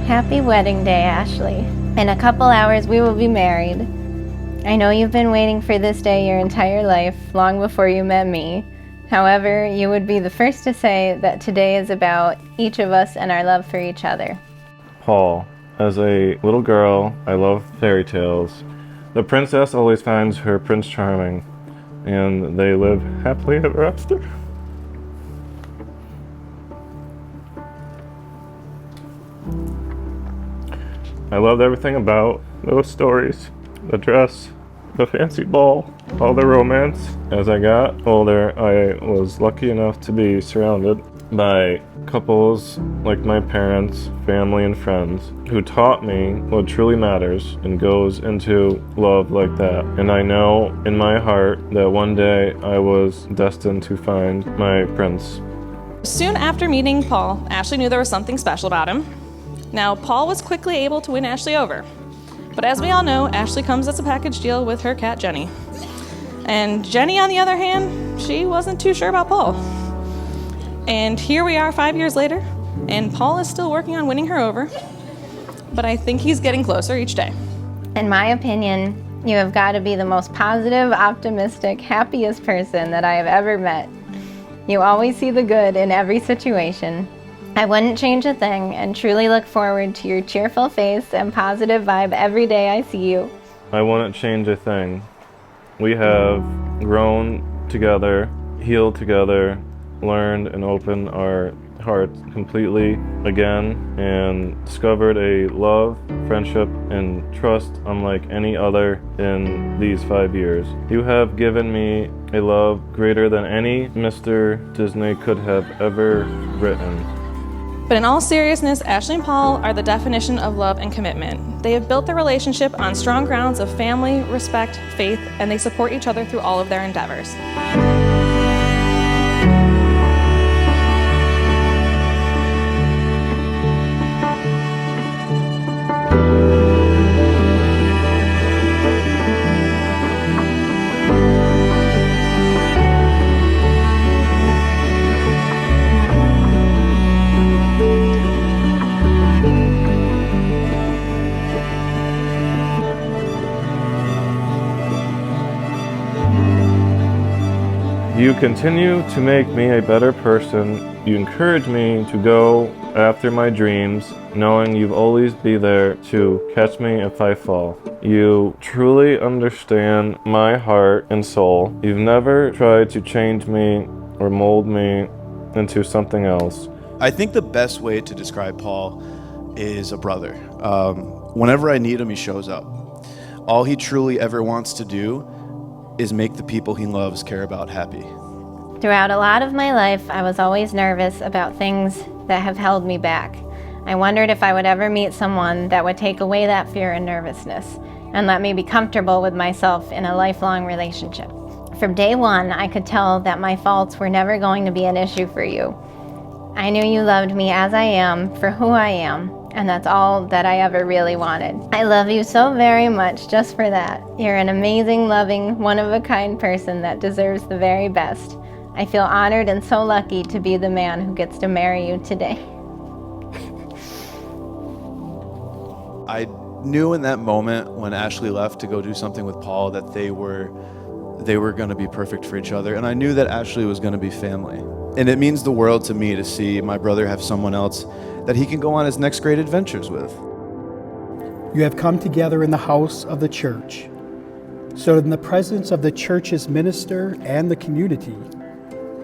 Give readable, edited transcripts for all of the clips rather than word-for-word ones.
Happy wedding day, Ashley. In a couple hours, we will be married. I know you've been waiting for this day your entire life, long before you met me. However, you would be the first to say that today is about each of us and our love for each other. Paul, as a little girl, I love fairy tales. The princess always finds her Prince Charming, and they live happily ever after. I loved everything about those stories. The dress, the fancy ball, all the romance. As I got older, I was lucky enough to be surrounded by couples like my parents, family, and friends who taught me what truly matters and goes into love like that. And I know in my heart that one day I was destined to find my prince. Soon after meeting Paul, Ashley knew there was something special about him. Now, Paul was quickly able to win Ashley over. But as we all know, Ashley comes as a package deal with her cat, Jenny. And Jenny, on the other hand, she wasn't too sure about Paul. And here we are 5 years later, and Paul is still working on winning her over. But I think he's getting closer each day. In my opinion, you have got to be the most positive, optimistic, happiest person that I have ever met. You always see the good in every situation. I wouldn't change a thing and truly look forward to your cheerful face and positive vibe every day I see you. I wouldn't change a thing. We have grown together, healed together, learned and opened our hearts completely again, and discovered a love, friendship, and trust unlike any other in these 5 years. You have given me a love greater than any Mr. Disney could have ever written. But in all seriousness, Ashley and Paul are the definition of love and commitment. They have built their relationship on strong grounds of family, respect, faith, and they support each other through all of their endeavors. You continue to make me a better person. You encourage me to go after my dreams, knowing you'll always be there to catch me if I fall. You truly understand my heart and soul. You've never tried to change me or mold me into something else. I think the best way to describe Paul is a brother. Whenever I need him, he shows up. All he truly ever wants to do is make the people he loves care about happy. Throughout a lot of my life, I was always nervous about things that have held me back. I wondered if I would ever meet someone that would take away that fear and nervousness and let me be comfortable with myself in a lifelong relationship. From day one, I could tell that my faults were never going to be an issue for you. I knew you loved me as I am, for who I am, and that's all that I ever really wanted. I love you so very much just for that. You're an amazing, loving, one-of-a-kind person that deserves the very best. I feel honored and so lucky to be the man who gets to marry you today. I knew in that moment when Ashley left to go do something with Paul that they were going to be perfect for each other, and I knew that Ashley was going to be family. And it means the world to me to see my brother have someone else that he can go on his next great adventures with. You have come together in the house of the church, so that in the presence of the church's minister and the community,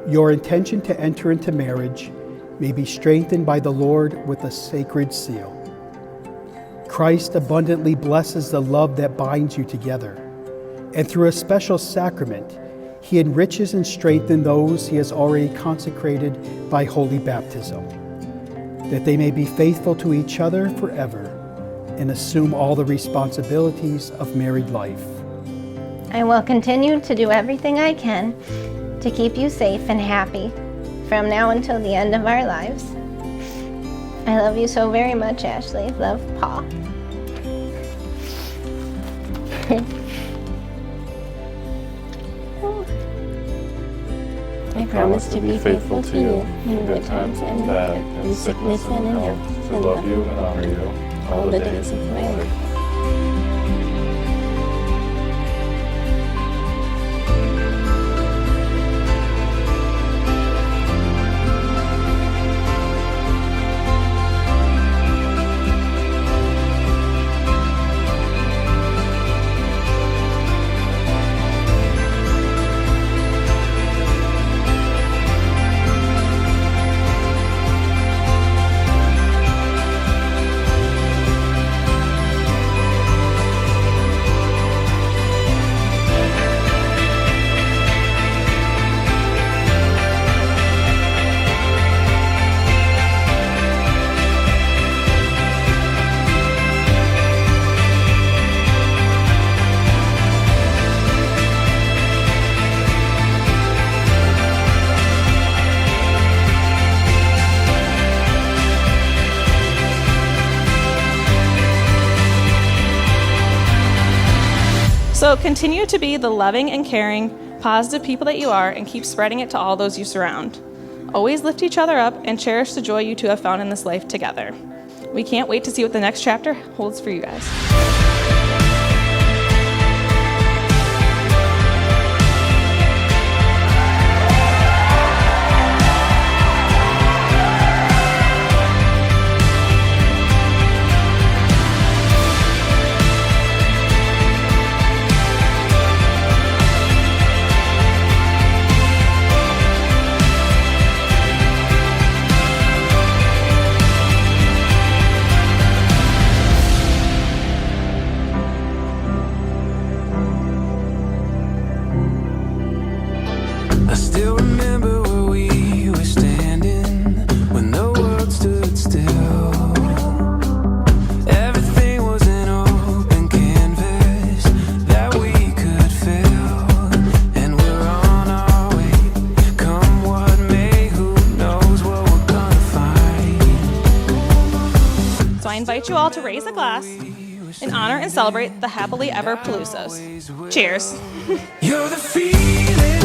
your intention to enter into marriage may be strengthened by the Lord with a sacred seal. Christ abundantly blesses the love that binds you together, and through a special sacrament, he enriches and strengthens those he has already consecrated by holy baptism, that they may be faithful to each other forever and assume all the responsibilities of married life. I will continue to do everything I can to keep you safe and happy from now until the end of our lives. I love you so very much, Ashley. Love, Paul. I promise to be faithful to you in good times and in bad, in sickness and in health, to love you and honor you all the days of my life. So continue to be the loving and caring, positive people that you are, and keep spreading it to all those you surround. Always lift each other up and cherish the joy you two have found in this life together. We can't wait to see what the next chapter holds for you guys. I still remember where we were standing when the world stood still. Everything was an open canvas that we could fill, and we're on our way. Come what may, who knows what we're gonna find. So I invite you all to raise a glass in honor and celebrate the happily ever Pelusos. Cheers. You're the feeling